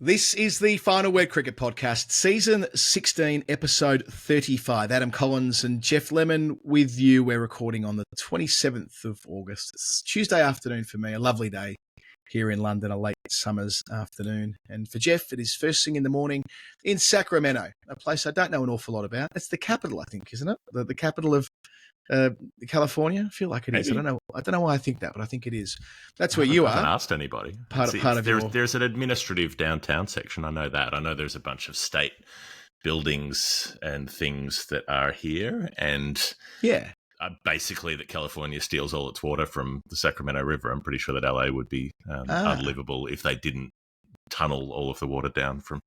This is the Final Word Cricket Podcast, Season 16, Episode 35. Adam Collins and Jeff Lemon with you. We're recording on the 27th of August. It's Tuesday afternoon for me, a lovely day here in London, a late summer's afternoon. And for Jeff, it is first thing in the morning in Sacramento, a place I don't know an awful lot about. It's the capital, I think, isn't it? The capital of California? I feel like it is. Maybe. I don't know why I think that, but I think it is. That's where you I are. haven't asked anybody. There's an administrative downtown section. I know that. I know there's a bunch of state buildings and things that are here, and basically that California steals all its water from the Sacramento River. I'm pretty sure that LA would be unlivable if they didn't tunnel all of the water down from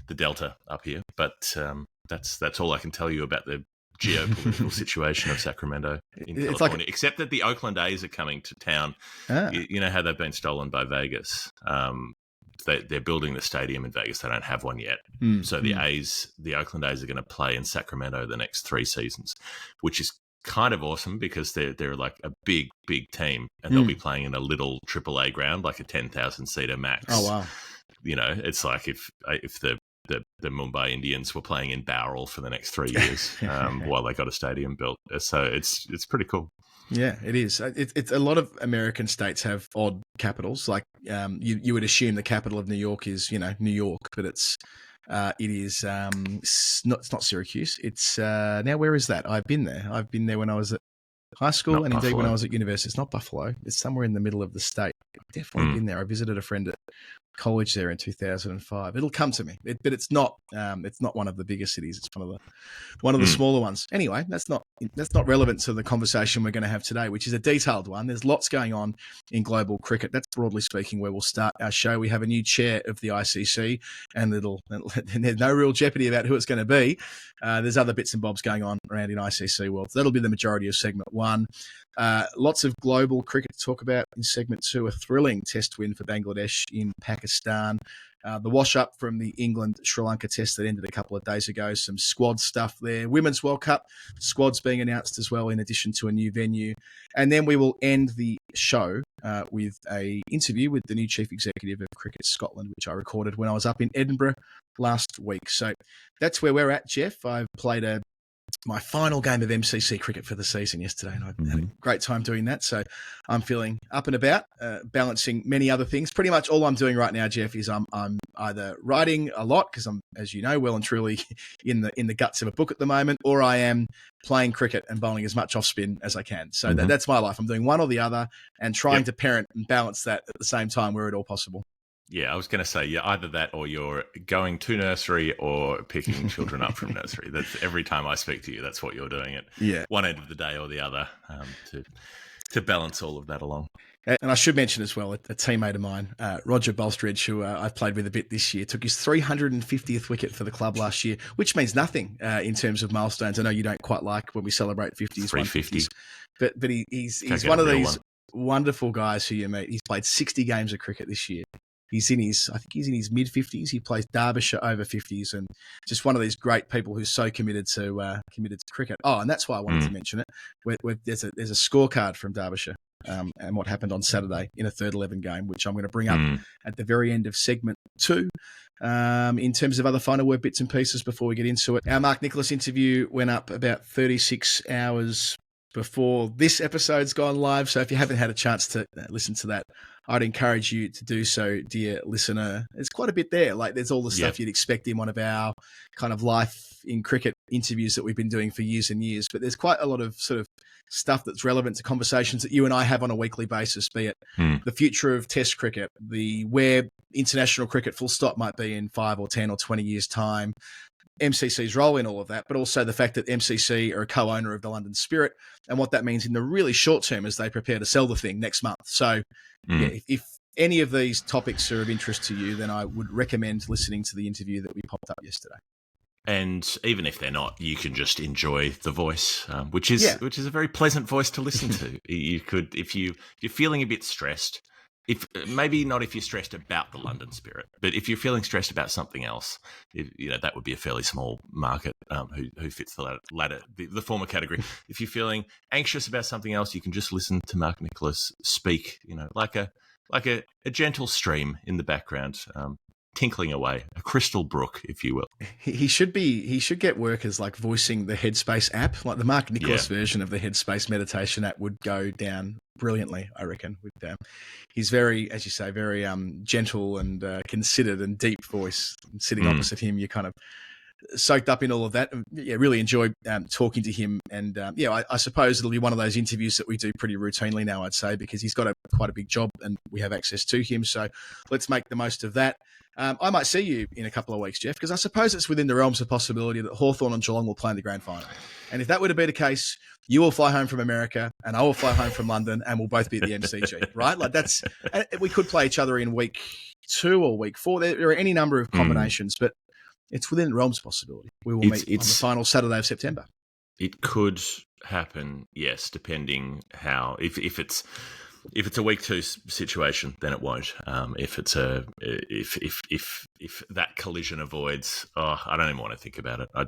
the Delta up here. But that's all I can tell you about the geopolitical situation of Sacramento in California, except that the Oakland A's are coming to town. You know how they've been stolen by Vegas? They're building the stadium in Vegas. They don't have one yet. So the Oakland A's are going to play in Sacramento the next 3 seasons, which is kind of awesome because they're like a big team, and they'll be playing in a little AAA ground, like a 10,000 seater max. Oh, wow. You know, it's like if the Mumbai Indians were playing in Bowral for the next 3 years while they got a stadium built. So it's pretty cool. Yeah, it is. It's a lot of American states have odd capitals. Like you would assume the capital of New York is, New York, but it is not Syracuse. It's now, where is that? I've been there. I've been there when I was at high school, Not and indeed Buffalo. when I was at university. It's not Buffalo. It's somewhere in the middle of the state. I've definitely been there. I visited a friend at college there in 2005. It'll come to me, but it's not one of the bigger cities. It's one of the smaller ones. Anyway, that's not relevant to the conversation we're going to have today, which is a detailed one. There's lots going on in global cricket. That's broadly speaking where we'll start our show. We have a new chair of the ICC, and there's no real jeopardy about who it's going to be. There's other bits and bobs going on around in ICC world. So that'll be the majority of segment 1. Lots of global cricket to talk about in segment 2. A thrilling test win for Bangladesh in Pakistan. The wash-up from the England-Sri Lanka test that ended a couple of days ago. Some squad stuff there. Women's World Cup squads being announced as well, in addition to a new venue. And then we will end the show with an interview with the new Chief Executive of Cricket Scotland, which I recorded when I was up in Edinburgh last week. So that's where we're at, Jeff. I've played my final game of MCC cricket for the season yesterday, and I had a great time doing that. So I'm feeling up and about, balancing many other things. Pretty much all I'm doing right now, Jeff, is I'm either writing a lot, because I'm, as you know, well and truly in the guts of a book at the moment, or I am playing cricket and bowling as much off spin as I can. So that's my life. I'm doing one or the other and trying to parent and balance that at the same time where at all possible. Yeah, I was going to say, either that or you're going to nursery or picking children up from nursery. That's every time I speak to you, that's what you're doing at one end of the day or the other, to balance all of that along. And I should mention as well, a teammate of mine, Roger Bolstridge, who I've played with a bit this year, took his 350th wicket for the club last year, which means nothing in terms of milestones. I know you don't quite like when we celebrate 50s, 150s, but he's one of these wonderful guys who you meet. He's played 60 games of cricket this year. I think he's in his mid-50s. He plays Derbyshire over 50s, and just one of these great people who's so committed to cricket. Oh, and that's why I wanted to mention it. There's a scorecard from Derbyshire and what happened on Saturday in a third 11 game, which I'm going to bring up at the very end of segment 2. In terms of other final word bits and pieces before we get into it, our Mark Nicholas interview went up about 36 hours before this episode's gone live. So if you haven't had a chance to listen to that, I'd encourage you to do so, dear listener. There's quite a bit there. Like, there's all the stuff you'd expect in one of our kind of life in cricket interviews that we've been doing for years and years. But there's quite a lot of sort of stuff that's relevant to conversations that you and I have on a weekly basis, be it the future of Test cricket, where international cricket full stop might be in 5 or 10 or 20 years' time, MCC's role in all of that, but also the fact that MCC are a co-owner of the London Spirit and what that means in the really short term as they prepare to sell the thing next month. So if any of these topics are of interest to you, then I would recommend listening to the interview that we popped up yesterday. And even if they're not, you can just enjoy the voice, which is a very pleasant voice to listen to. You could, if you're feeling a bit stressed, maybe not if you're stressed about the London Spirit, but if you're feeling stressed about something else, that would be a fairly small market who fits the latter, the former category. If you're feeling anxious about something else, you can just listen to Mark Nicholas speak, like a gentle stream in the background. tinkling away, a crystal brook, if you will. He should get work as like voicing the Headspace app, like the Mark Nicholas version of the Headspace meditation app would go down brilliantly, I reckon. With he's very, as you say, very gentle and considered and deep voice. Sitting opposite him, you kind of soaked up in all of that. Yeah, really enjoyed talking to him. And I suppose it'll be one of those interviews that we do pretty routinely now, I'd say, because he's got quite a big job and we have access to him. So let's make the most of that. I might see you in a couple of weeks, Jeff, because I suppose it's within the realms of possibility that Hawthorn and Geelong will play in the grand final. And if that were to be the case, you will fly home from America and I will fly home from London and we'll both be at the MCG, right? Like we could play each other in week 2 or week 4. There are any number of combinations, but it's within the realms of possibility. We will meet on the final Saturday of September. It could happen, yes, depending how. If it's a week 2 situation, then it won't. If that collision avoids, I don't even want to think about it. I've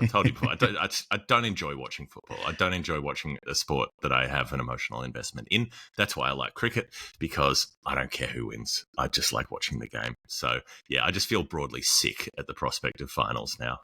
told you before, I don't enjoy watching football. I don't enjoy watching a sport that I have an emotional investment in. That's why I like cricket, because I don't care who wins. I just like watching the game. So yeah, I just feel broadly sick at the prospect of finals now.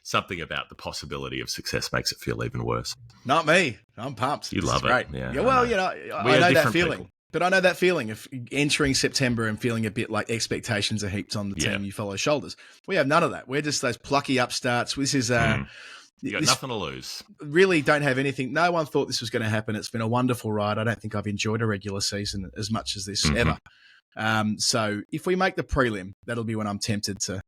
Something about the possibility of success makes it feel even worse. Not me. I'm pumped. You love it. Great. Yeah, well, I know that feeling. People. But I know that feeling of entering September and feeling a bit like expectations are heaped on the team you follow shoulders. We have none of that. We're just those plucky upstarts. This is you got nothing to lose. Really don't have anything. No one thought this was going to happen. It's been a wonderful ride. I don't think I've enjoyed a regular season as much as this ever. So if we make the prelim, that'll be when I'm tempted to,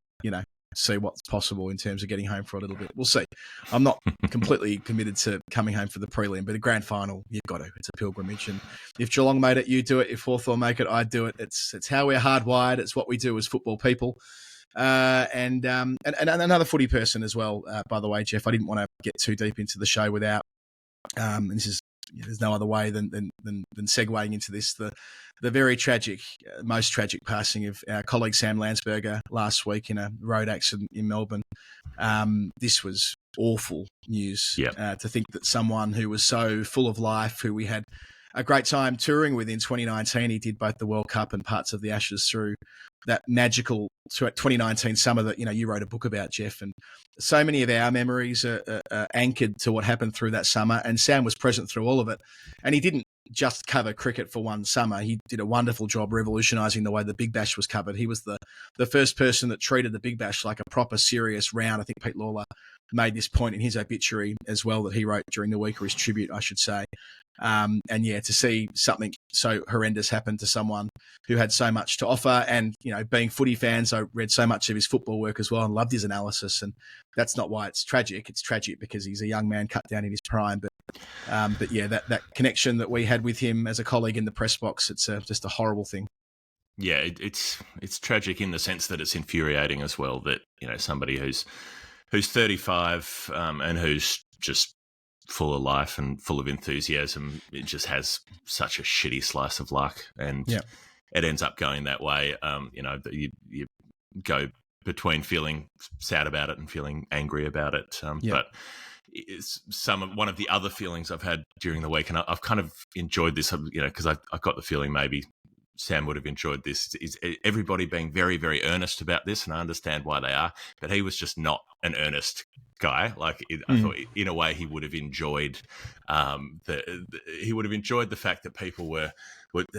see what's possible in terms of getting home for a little bit. We'll see. I'm not completely committed to coming home for the prelim, but the grand final, you've got to. It's a pilgrimage. And if Geelong made it, you do it. If Hawthorn make it, I do it. It's how we're hardwired. It's what we do as football people. And another footy person as well, by the way, Jeff, I didn't want to get too deep into the show without, and this is, there's no other way than segueing into this, the very tragic, most tragic passing of our colleague Sam Landsberger last week in a road accident in Melbourne. This was awful news. To think that someone who was so full of life, who we had a great time touring with in 2019, he did both the World Cup and parts of the Ashes through that magical 2019 summer that you wrote a book about, Jeff, and so many of our memories are anchored to what happened through that summer. And Sam was present through all of it, and he didn't just cover cricket for one summer. He did a wonderful job revolutionising the way the Big Bash was covered. He was the first person that treated the Big Bash like a proper serious round. I think Pete Lawler made this point in his obituary as well that he wrote during the week, or his tribute, I should say. To see something so horrendous happen to someone who had so much to offer, and being footy fans, I read so much of his football work as well and loved his analysis. And that's not why it's tragic. It's tragic because he's a young man cut down in his prime. But that connection that we had with him as a colleague in the press box, it's just a horrible thing. Yeah, it's tragic in the sense that it's infuriating as well that somebody who's 35 and who's just full of life and full of enthusiasm, it just has such a shitty slice of luck, and it ends up going that way. You go between feeling sad about it and feeling angry about it. But it's one of the other feelings I've had during the week, and I've kind of enjoyed this, because I got the feeling maybe Sam would have enjoyed this, is everybody being very, very earnest about this, and I understand why they are, but he was just not an earnest guy. I thought in a way he would have enjoyed the fact that people were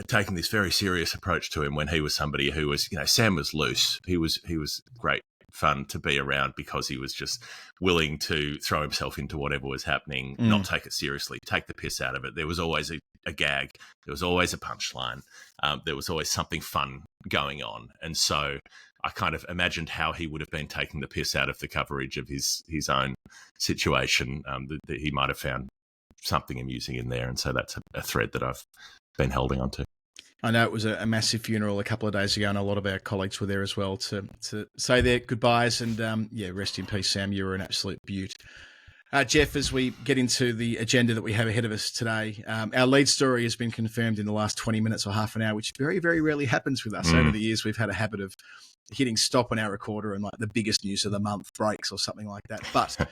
taking this very serious approach to him when he was somebody who was, Sam was loose. He was great fun to be around because he was just willing to throw himself into whatever was happening, not take it seriously, take the piss out of it. There was always a gag. There was always a punchline. There was always something fun going on. And so I kind of imagined how he would have been taking the piss out of the coverage of his own situation, that he might have found something amusing in there. And so that's a thread that I've been holding on to. I know it was a massive funeral a couple of days ago, and a lot of our colleagues were there as well to say their goodbyes. And rest in peace, Sam. You were an absolute beaut. Jeff, as we get into the agenda that we have ahead of us today, our lead story has been confirmed in the last 20 minutes or half an hour, which very, very rarely happens with us. Over the years, we've had a habit of hitting stop on our recorder and the biggest news of the month breaks or something like that. But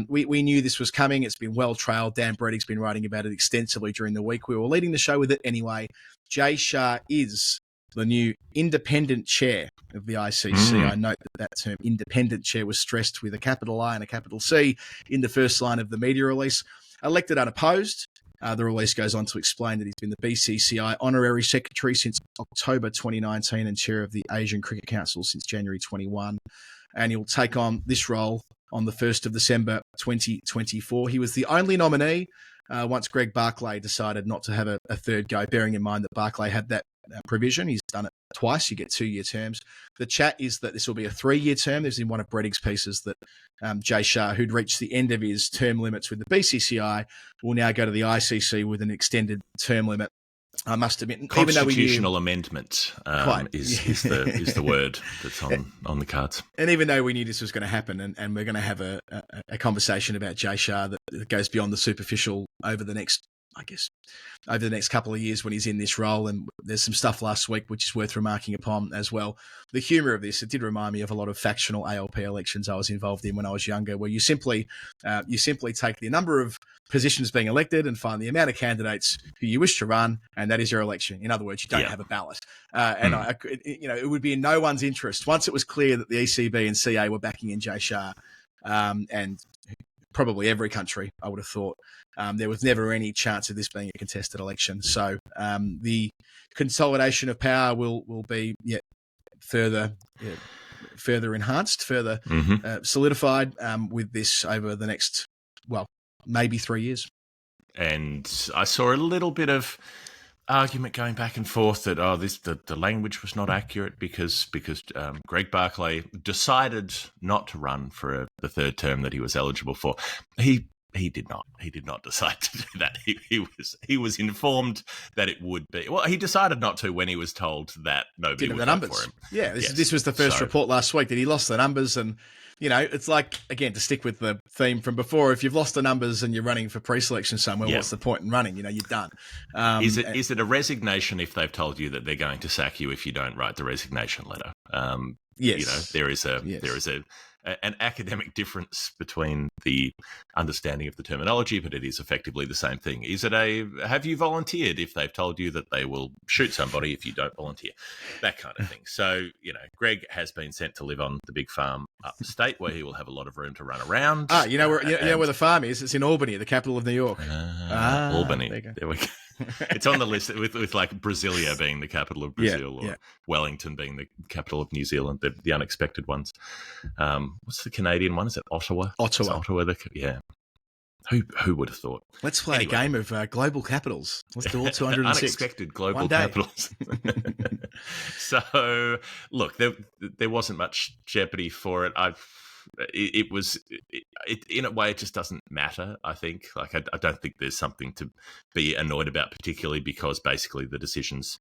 we knew this was coming. It's been well trailed. Dan Breddig's been writing about it extensively during the week. We were leading the show with it anyway. Jay Shah is the new independent chair of the ICC. I note that term independent chair was stressed with a capital I and a capital C in the first line of the media release. Elected unopposed. The release goes on to explain that he's been the BCCI honorary secretary since October 2019 and chair of the Asian Cricket Council since January 21. And he'll take on this role on the 1st of December 2024. He was the only nominee once Greg Barclay decided not to have a third go, bearing in mind that Barclay had that provision. He's done it twice. You get 2-year terms. The chat is that this will be a 3-year term. There's in one of Brettig's pieces that Jay Shah, who'd reached the end of his term limits with the BCCI, will now go to the ICC with an extended term limit. I must admit, constitutional amendment is the word that's on the cards. And even though we knew this was going to happen, and we're going to have a conversation about Jay Shah that goes beyond the superficial over the next couple of years when he's in this role. And there's some stuff last week which is worth remarking upon as well. The humour of this, it did remind me of a lot of factional ALP elections I was involved in when I was younger, where you simply take the number of positions being elected and find the amount of candidates who you wish to run, and that is your election. In other words, you don't have a ballot. It would be in no one's interest, once it was clear that the ECB and CA were backing in Jay Shah, and probably every country, I would have thought, there was never any chance of this being a contested election. So the consolidation of power will be further enhanced, further solidified with this over the next, maybe 3 years. And I saw a little bit of argument going back and forth that the language was not accurate because Greg Barclay decided not to run for the third term that he was eligible for. He did not. He did not decide to do that. He was informed that it would be. Well, he decided not to when he was told that nobody would vote for him. Yeah, this was the first report last week that he lost the numbers, and it's like, again, to stick with the theme from before, if you've lost the numbers and you're running for pre-selection somewhere, what's the point in running? You're done. Is it a resignation if they've told you that they're going to sack you if you don't write the resignation letter? Yes. There is an academic difference between the understanding of the terminology, but it is effectively the same thing. Is it have you volunteered if they've told you that they will shoot somebody if you don't volunteer? That kind of thing. So, Greg has been sent to live on the big farm upstate where he will have a lot of room to run around. Where the farm is? It's in Albany, the capital of New York. Albany. There we go. It's on the list with like Brasilia being the capital of Brazil or Wellington being the capital of New Zealand, the unexpected ones. What's the Canadian one? Is it Ottawa? Ottawa. Who would have thought? Let's play a game of global capitals. Let's do all 206. Unexpected global capitals. So, look, there wasn't much jeopardy for it. It in a way, it just doesn't matter, I think. Like, I don't think there's something to be annoyed about, particularly because basically the decisions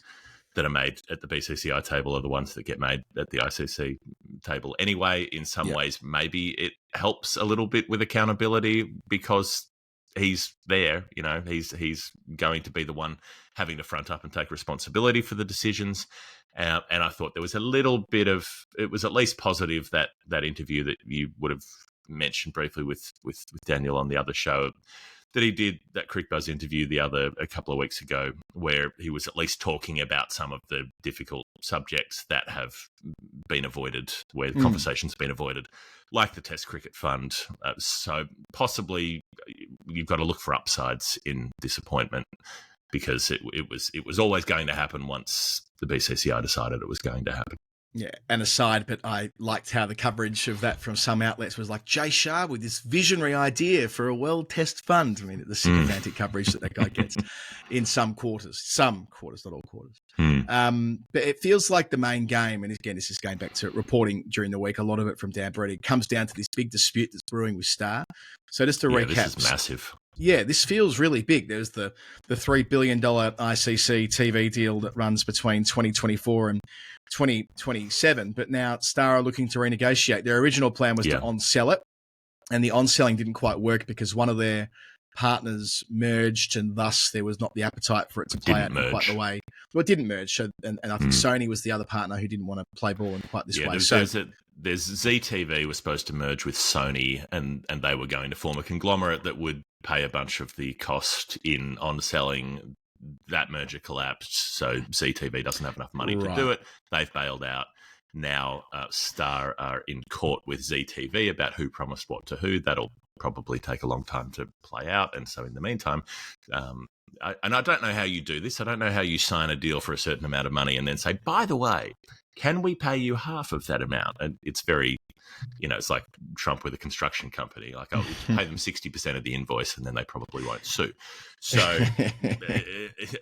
that are made at the BCCI table are the ones that get made at the ICC table anyway. In some ways, maybe it helps a little bit with accountability because he's there, he's going to be the one having to front up and take responsibility for the decisions. And I thought there was a little bit of, it was at least positive that interview that you would have mentioned briefly with Daniel on the other show that he did, that CricBuzz interview a couple of weeks ago, where he was at least talking about some of the difficult subjects that have been avoided, where the conversation's been avoided, like the Test Cricket Fund. So possibly you've got to look for upsides in disappointment, because it was always going to happen once the BCCI decided it was going to happen. Yeah, and aside, but I liked how the coverage of that from some outlets was like, Jay Shah with this visionary idea for a World Test Fund. I mean, the sycophantic coverage that guy gets in some quarters, not all quarters. But it feels like the main game, and again, this is going back to reporting during the week, a lot of it from Dan Brettig, comes down to this big dispute that's brewing with Star. So just to recap. This is massive. Yeah, this feels really big. There's the $3 billion ICC TV deal that runs between 2024 and 2027, but now Star are looking to renegotiate. Their original plan was to on-sell it, and the on-selling didn't quite work because one of their partners merged, and thus there was not the appetite for it to play out in quite the way. Well, it didn't merge, so, and I think Sony was the other partner who didn't want to play ball in quite this way. There's ZTV was supposed to merge with Sony, and they were going to form a conglomerate that would pay a bunch of the cost in on-selling that merger collapsed, so CTV doesn't have enough money to do it. They've bailed out. Now Star are in court with ZTV about who promised what to who. That'll probably take a long time to play out. And so in the meantime, I don't know how you do this. I don't know how you sign a deal for a certain amount of money and then say, by the way, can we pay you half of that amount? And it's very, it's like Trump with a construction company. Like, oh, we'll pay them 60% of the invoice and then they probably won't sue. So,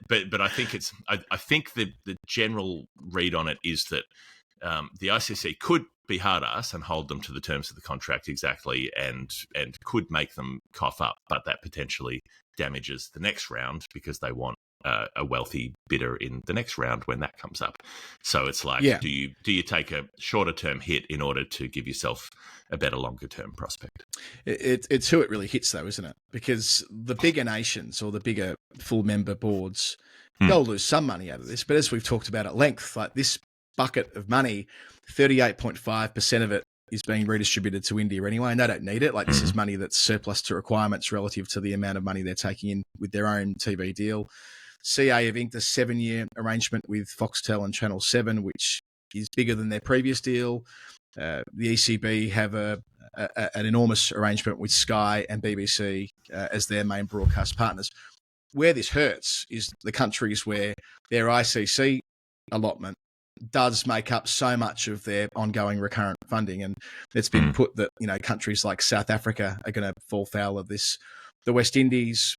but I think I think the general read on it is that the ICC could be hard ass and hold them to the terms of the contract exactly and could make them cough up, but that potentially damages the next round because they want a wealthy bidder in the next round when that comes up. So it's like, do you take a shorter term hit in order to give yourself a better longer term prospect? It's who it really hits though, isn't it? Because the bigger nations or the bigger full member boards, they'll lose some money out of this. But as we've talked about at length, like this bucket of money, 38.5% of it is being redistributed to India anyway, and they don't need it. Like this is money that's surplus to requirements relative to the amount of money they're taking in with their own TV deal. CA have inked a 7-year arrangement with Foxtel and Channel 7, which is bigger than their previous deal. The ECB have an enormous arrangement with Sky and BBC as their main broadcast partners. Where this hurts is the countries where their ICC allotment does make up so much of their ongoing recurrent funding. And it's been put that, countries like South Africa are going to fall foul of this. The West Indies,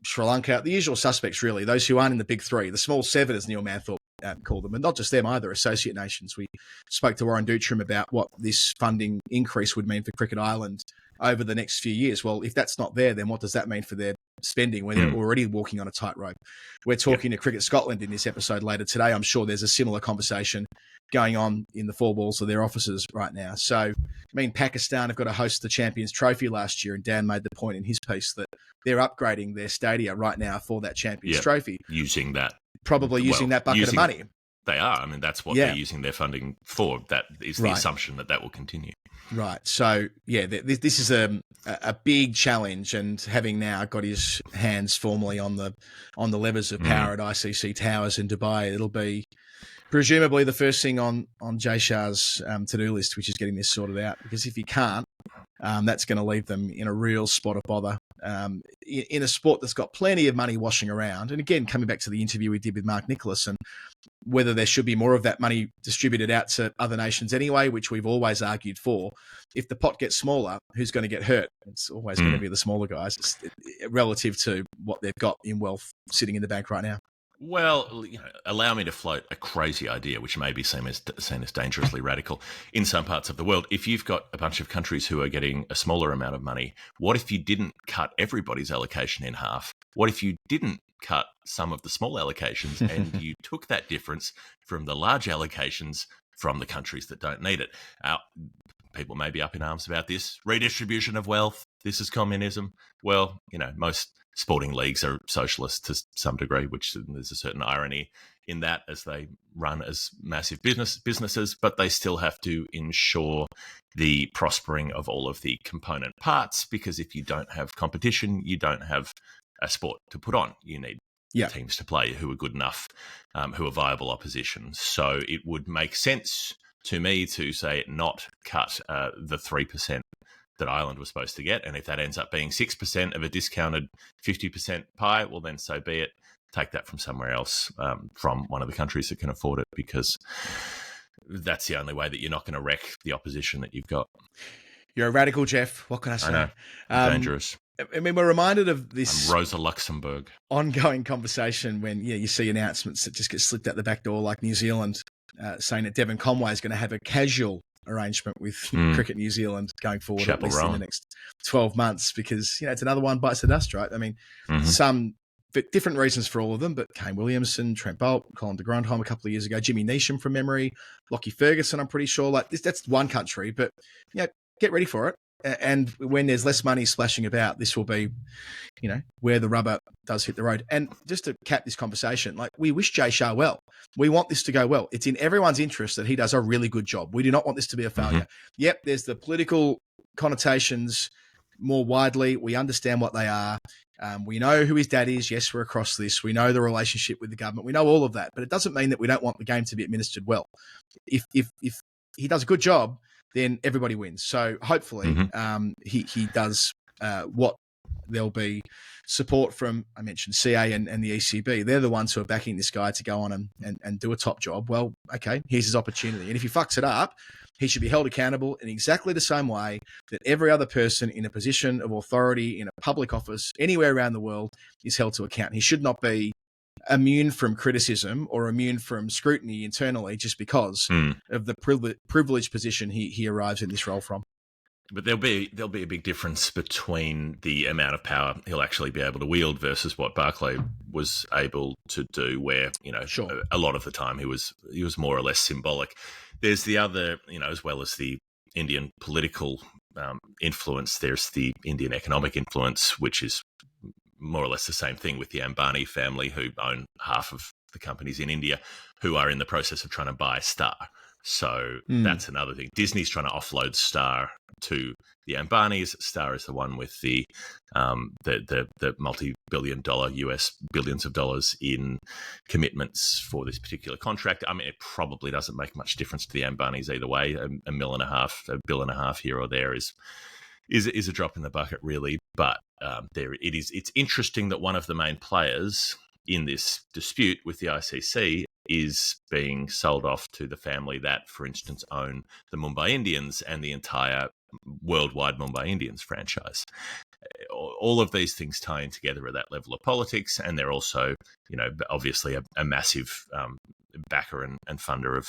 Sri Lanka, the usual suspects, really, those who aren't in the big three, the small seven, as Neil Manthorpe called them, and not just them either, associate nations. We spoke to Warren Dootram about what this funding increase would mean for Cricket Island over the next few years. Well, if that's not there, then what does that mean for their spending when they're already walking on a tightrope? We're talking to Cricket Scotland in this episode later today. I'm sure there's a similar conversation going on in the four walls of their offices right now. So, Pakistan have got to host the Champions Trophy last year, and Dan made the point in his piece that they're upgrading their stadia right now for that Champions Trophy. Using that. Probably using that bucket of money. They are. That's what they're using their funding for. That is the assumption that will continue. Right. So, this is a big challenge, and having now got his hands formally on the levers of power at ICC Towers in Dubai, it'll be presumably the first thing on Jay Shah's to-do list, which is getting this sorted out. Because if he can't, that's going to leave them in a real spot of bother in a sport that's got plenty of money washing around. And again, coming back to the interview we did with Mark Nicholas and whether there should be more of that money distributed out to other nations anyway, which we've always argued for. If the pot gets smaller, who's going to get hurt? It's always going to be the smaller guys relative to what they've got in wealth sitting in the bank right now. Well, allow me to float a crazy idea, which may be seen as dangerously radical in some parts of the world. If you've got a bunch of countries who are getting a smaller amount of money, what if you didn't cut everybody's allocation in half? What if you didn't cut some of the small allocations and you took that difference from the large allocations from the countries that don't need it? People may be up in arms about this. Redistribution of wealth. This is communism. Well, most sporting leagues are socialist to some degree, which there's a certain irony in that as they run as massive businesses, but they still have to ensure the prospering of all of the component parts, because if you don't have competition, you don't have a sport to put on. You need teams to play who are good enough, who are viable opposition. So it would make sense to me to say not cut the 3% that Ireland was supposed to get. And if that ends up being 6% of a discounted 50% pie, well, then so be it. Take that from somewhere else, from one of the countries that can afford it, because that's the only way that you're not going to wreck the opposition that you've got. You're a radical, Jeff. What can I say? I know. Dangerous. We're reminded of this Rosa Luxemburg ongoing conversation when you see announcements that just get slipped out the back door, like New Zealand saying that Devon Conway is going to have a casual arrangement with Cricket New Zealand going forward, at least in the next 12 months, because it's another one bites the dust, right? Some different reasons for all of them, but Kane Williamson, Trent Boult, Colin de Grandhomme a couple of years ago, Jimmy Neesham from memory, Lockie Ferguson, I'm pretty sure. Like that's one country, but get ready for it. And when there's less money splashing about, this will be, where the rubber does hit the road. And just to cap this conversation, we wish Jay Shah well. We want this to go well. It's in everyone's interest that he does a really good job. We do not want this to be a failure. Yep, there's the political connotations more widely. We understand what they are. We know who his dad is. Yes, we're across this. We know the relationship with the government. We know all of that, but it doesn't mean that we don't want the game to be administered well. If he does a good job, then everybody wins. So hopefully he does what there'll be support from, I mentioned CA and the ECB. They're the ones who are backing this guy to go on and do a top job. Well, okay, here's his opportunity. And if he fucks it up, he should be held accountable in exactly the same way that every other person in a position of authority in a public office anywhere around the world is held to account. He should not be immune from criticism or immune from scrutiny internally just because of the privileged position he arrives in this role from. But there'll be a big difference between the amount of power he'll actually be able to wield versus what Barclay was able to do, where, a lot of the time he was more or less symbolic. There's the other, as well as the Indian political influence, there's the Indian economic influence, which is more or less the same thing with the Ambani family, who own half of the companies in India, who are in the process of trying to buy Star. So that's another thing. Disney's trying to offload Star to the Ambanis. Star is the one with the multi-billion-dollar US billions of dollars in commitments for this particular contract. I mean, it probably doesn't make much difference to the Ambanis either way. $1.5 billion here or there is a drop in the bucket, really. But it's interesting that one of the main players in this dispute with the ICC is being sold off to the family that, for instance, own the Mumbai Indians and the entire worldwide Mumbai Indians franchise. All of these things tie in together at that level of politics, and they're also, obviously a massive backer and funder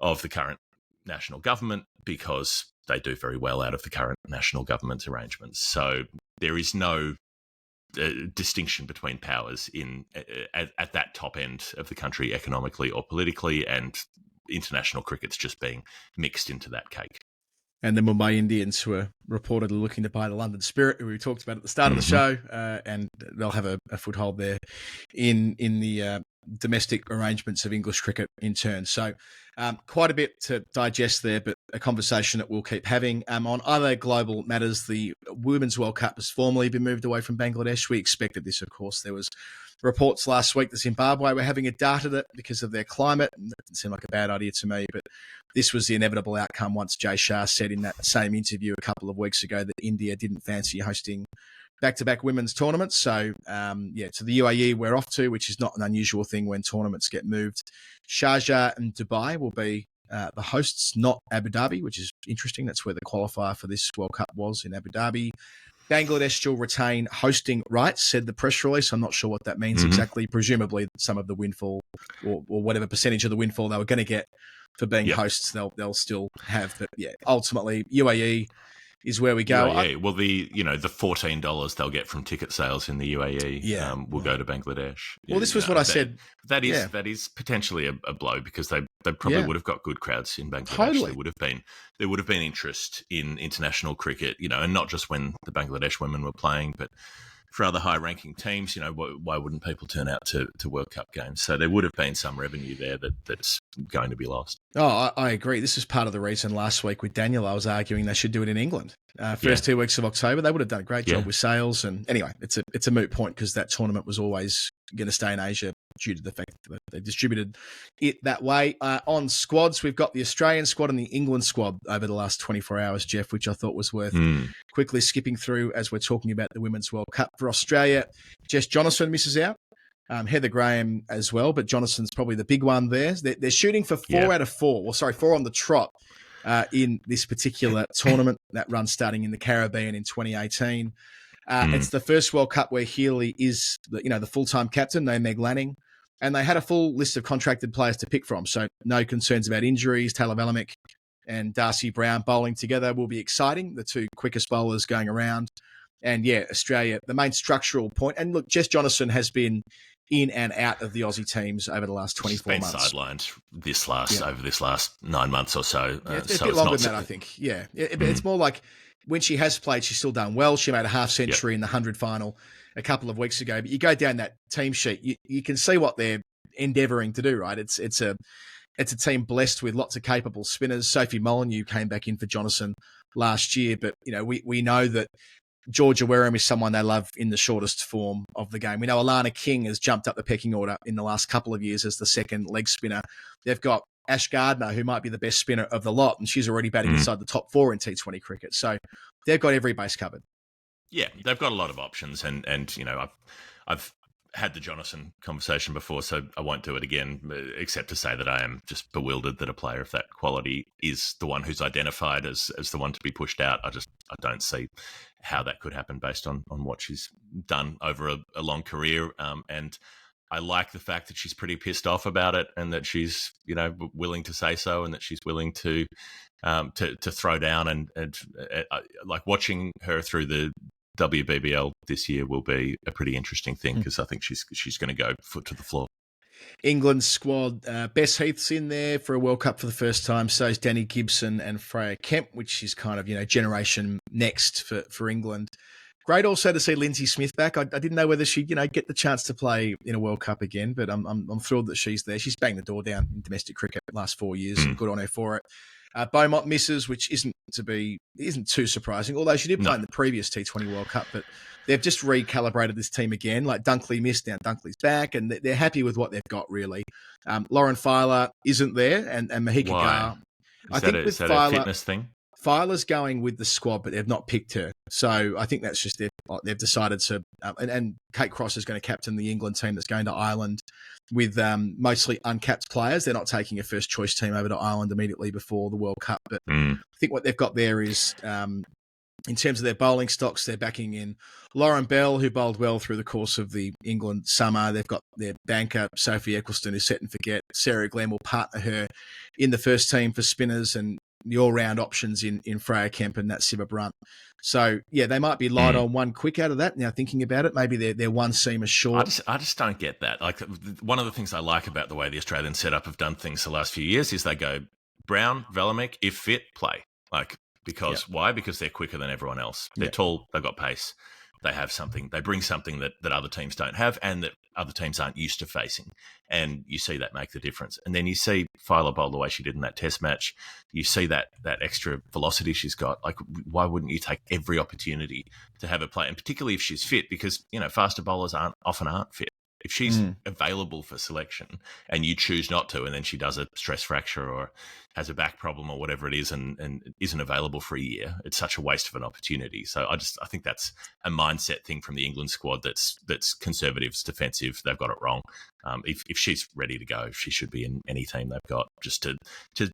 of the current national government, because they do very well out of the current national government arrangements. So there is no distinction between powers at that top end of the country, economically or politically, and international cricket's just being mixed into that cake. And the Mumbai Indians, who are reportedly looking to buy the London Spirit, who we talked about at the start of the show, and they'll have a foothold there in the domestic arrangements of English cricket in turn. So quite a bit to digest there, but a conversation that we'll keep having. On other global matters, the Women's World Cup has formally been moved away from Bangladesh. We expected this, of course. There was reports last week that Zimbabwe were having a dart at it because of their climate. And that didn't seem like a bad idea to me, but this was the inevitable outcome once Jay Shah said in that same interview a couple of weeks ago that India didn't fancy hosting back-to-back women's tournaments. So, to the UAE we're off to, which is not an unusual thing when tournaments get moved. Sharjah and Dubai will be the hosts, not Abu Dhabi, which is interesting. That's where the qualifier for this World Cup was, in Abu Dhabi. Bangladesh still retain hosting rights, said the press release. I'm not sure what that means exactly. Presumably some of the windfall or whatever percentage of the windfall they were going to get for being hosts, they'll still have. But ultimately UAE is where we go. UAE. Well, the $14 they'll get from ticket sales in the UAE will go to Bangladesh. Well, this was what I said. That is potentially a blow, because they probably would have got good crowds in Bangladesh. Totally. There would have been interest in international cricket, and not just when the Bangladesh women were playing, but for other high-ranking teams. Why wouldn't people turn out to World Cup games? So there would have been some revenue there that's going to be lost. Oh, I agree. This is part of the reason last week with Daniel, I was arguing they should do it in England. First 2 weeks of October, they would have done a great job with sales. And anyway, it's a moot point, because that tournament was always going to stay in Asia due to the fact that they distributed it that way. On squads, we've got the Australian squad and the England squad over the last 24 hours, Jeff, which I thought was worth quickly skipping through as we're talking about the Women's World Cup. For Australia, Jess Jonathan misses out. Heather Graham as well, but Jonathan's probably the big one there. They're shooting for 4 out of 4. Well, sorry, 4 on the trot in this particular tournament that runs starting in the Caribbean in 2018. It's the first World Cup where Healy is the full-time captain, no Meg Lanning, and they had a full list of contracted players to pick from, so no concerns about injuries. Taylor Valamick and Darcy Brown bowling together will be exciting, the two quickest bowlers going around. And Australia, the main structural point. And look, Jess Jonathan has been in and out of the Aussie teams over the last 24 months. She's been sidelined over this last 9 months or so. It's a bit longer than that, I think. Yeah. It's more like when she has played, she's still done well. She made a half century in the 100 final a couple of weeks ago. But you go down that team sheet, you can see what they're endeavouring to do, right? It's a team blessed with lots of capable spinners. Sophie Molyneux came back in for Jonathan last year, but we know that Georgia Wareham is someone they love in the shortest form of the game. We know Alana King has jumped up the pecking order in the last couple of years as the second leg spinner. They've got Ash Gardner, who might be the best spinner of the lot, and she's already batting inside the top 4 in T20 cricket. So they've got every base covered. Yeah, they've got a lot of options, and you know, I've had the Jonathan conversation before, so I won't do it again, except to say that I am just bewildered that a player of that quality is the one who's identified as the one to be pushed out. I don't see how that could happen based on what she's done over a long career. And I like the fact that she's pretty pissed off about it, and that she's, you know, willing to say so, and that she's willing to throw down. And like watching her through the WBBL this year will be a pretty interesting thing, because I think she's going to go foot to the floor. England's squad, Bess Heath's in there for a World Cup for the first time. So is Danny Gibson and Freya Kemp, which is kind of, you know, generation next for England. Great also to see Lindsay Smith back. I didn't know whether she'd, you know, get the chance to play in a World Cup again, but I'm thrilled that she's there. She's banged the door down in domestic cricket the last 4 years. And good on her for it. Beaumont misses, which isn't too surprising, although she did play in the previous T20 World Cup, but they've just recalibrated this team again. Like Dunkley missed, now Dunkley's back, and they're happy with what they've got, really. Lauren Filer isn't there, and Mahika Gar. Is that a fitness thing? Filer's going with the squad, but they've not picked her. So I think that's just they've decided to, and Kate Cross is going to captain the England team that's going to Ireland with mostly uncapped players. They're not taking a first choice team over to Ireland immediately before the World Cup. But I think what they've got there is, in terms of their bowling stocks, they're backing in Lauren Bell, who bowled well through the course of the England summer. They've got their banker, Sophie Eccleston, who's set and forget. Sarah Glenn will partner her in the first team for spinners, and the all-round options in Freya Kemp and that Siva Brunt. So, yeah, they might be light on one quick out of that. Now, thinking about it, maybe they're one seamer short. I just don't get that. Like, one of the things I like about the way the Australian setup have done things the last few years is they go Brown, Velamick, if fit, play. Like, because why? Because they're quicker than everyone else. They're tall, they've got pace. They have something. They bring something that other teams don't have, and that other teams aren't used to facing. And you see that make the difference. And then you see Filer bowl the way she did in that Test match. You see that extra velocity she's got. Like, why wouldn't you take every opportunity to have her play? And particularly if she's fit, because, you know, faster bowlers often aren't fit. If she's available for selection and you choose not to, and then she does a stress fracture or has a back problem or whatever it is, and isn't available for a year, it's such a waste of an opportunity. So I think that's a mindset thing from the England squad that's conservative, it's defensive. They've got it wrong. If she's ready to go, she should be in any team they've got, just to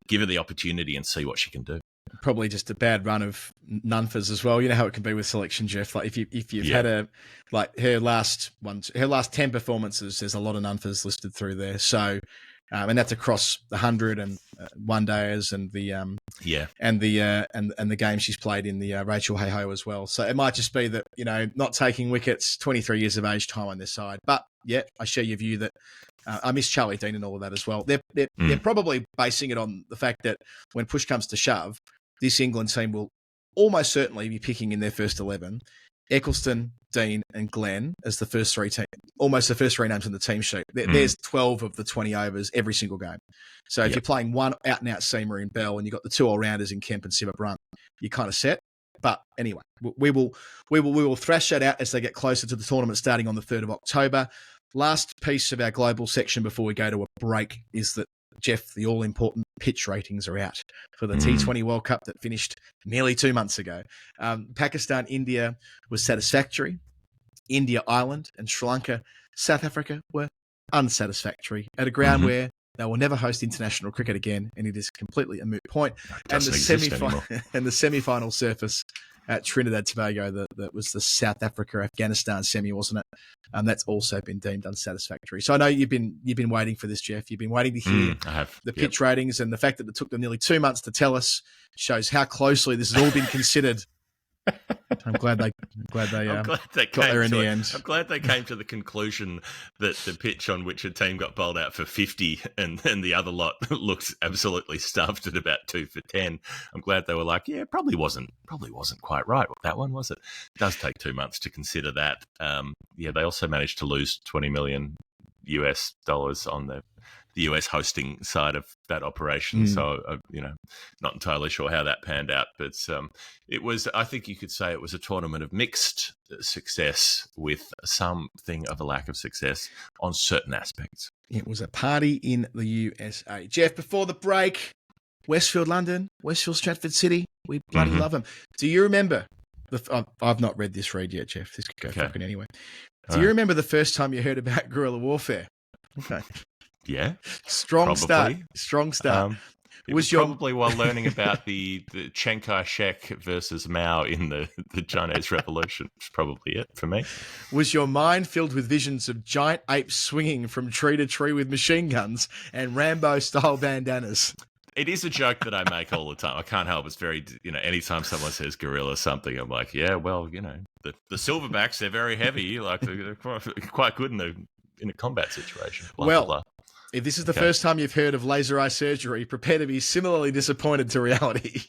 give her the opportunity and see what she can do. Probably just a bad run of nunfers as well. You know how it can be with selection, Jeff. Like if you've had her last 10 performances, there's a lot of nunfers listed through there. So, and that's across the 100 and one days and the and the game she's played in the Rachel Hayho as well. So it might just be that, you know, not taking wickets, 23 years of age, time on their side. But yeah, I share your view that. I miss Charlie Dean and all of that as well. They're probably basing it on the fact that when push comes to shove, this England team will almost certainly be picking in their first 11 Eccleston, Dean, and Glenn as the first three almost the first three names on the team sheet. There's 12 of the 20 overs every single game. So if you're playing one out-and-out seamer in Bell and you've got the two all-rounders in Kemp and Siva Brunt, you're kind of set. But anyway, we will thrash that out as they get closer to the tournament starting on the 3rd of October. Last piece of our global section before we go to a break is that, Jeff, the all-important pitch ratings are out for the T20 World Cup that finished nearly 2 months ago. Pakistan, India was satisfactory. India, Ireland, and Sri Lanka, South Africa were unsatisfactory at a ground where they will never host international cricket again, and it is completely a moot point. And the semi-final surface at Trinidad Tobago, that was the South Africa-Afghanistan semi, wasn't it? That's also been deemed unsatisfactory. So I know you've been waiting for this, Jeff. You've been waiting to hear the pitch ratings, and the fact that it took them nearly 2 months to tell us shows how closely this has all been considered. I'm glad they got there in the end. I'm glad they came to the conclusion that the pitch on which a team got bowled out for 50 and the other lot looked absolutely stuffed at about 2 for 10. I'm glad they were like, yeah, probably wasn't quite right with that one, was it? It does take 2 months to consider that. They also managed to lose $20 million US on the the US hosting side of that operation. So, not entirely sure how that panned out. But it was, I think you could say it was a tournament of mixed success with something of a lack of success on certain aspects. It was a party in the USA. Jeff, before the break, Westfield, London, Westfield, Stratford City. We bloody love them. Do you remember? I've not read this read yet, Jeff. This could go fucking anyway. Do you remember the first time you heard about guerrilla warfare? Okay. Yeah. Strong start. It was probably while learning about the Chiang Kai-shek versus Mao in the Chinese Revolution. It's probably it for me. Was your mind filled with visions of giant apes swinging from tree to tree with machine guns and Rambo-style bandanas? It is a joke that I make all the time. I can't help. It's very, anytime someone says gorilla something, I'm like, yeah, well, the silverbacks, they're very heavy. Like they're quite good in a combat situation. Blah, blah. If this is the first time you've heard of laser eye surgery, prepare to be similarly disappointed to reality.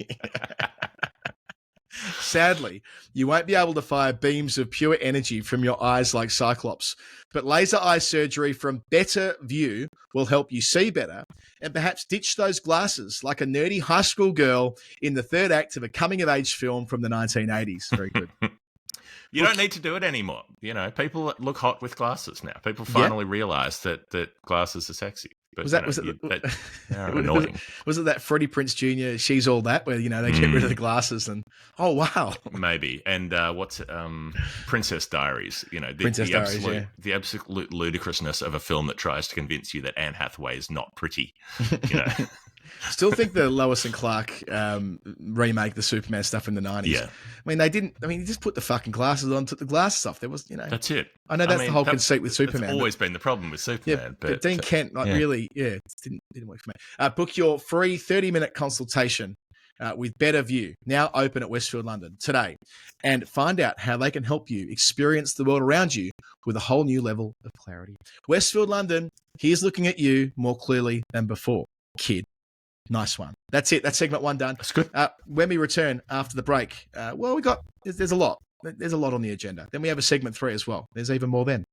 Sadly, you won't be able to fire beams of pure energy from your eyes like Cyclops, but laser eye surgery from Better View will help you see better and perhaps ditch those glasses like a nerdy high school girl in the third act of a coming-of-age film from the 1980s. Very good. You don't need to do it anymore. People look hot with glasses now. People finally realize that glasses are sexy. But, was it annoying? Was it that Freddie Prinze Jr. She's All That, where they get rid of the glasses and wow, maybe. And what's Princess Diaries? The absolute ludicrousness of a film that tries to convince you that Anne Hathaway is not pretty. Still think the Lois and Clark remake, the Superman stuff in the 90s. Yeah. I mean, they didn't. I mean, you just put the fucking glasses on, took the glasses off. There was, That's it. I know that's the whole conceit with Superman. That's always been the problem with Superman. But Dean Kent, really, didn't work for me. Book your free 30-minute consultation with Better View, now open at Westfield, London, today, and find out how they can help you experience the world around you with a whole new level of clarity. Westfield, London, here's looking at you more clearly than before, kid. Nice one. That's it. That's segment 1 done. That's good. When we return after the break, there's a lot. There's a lot on the agenda. Then we have a segment 3 as well. There's even more then.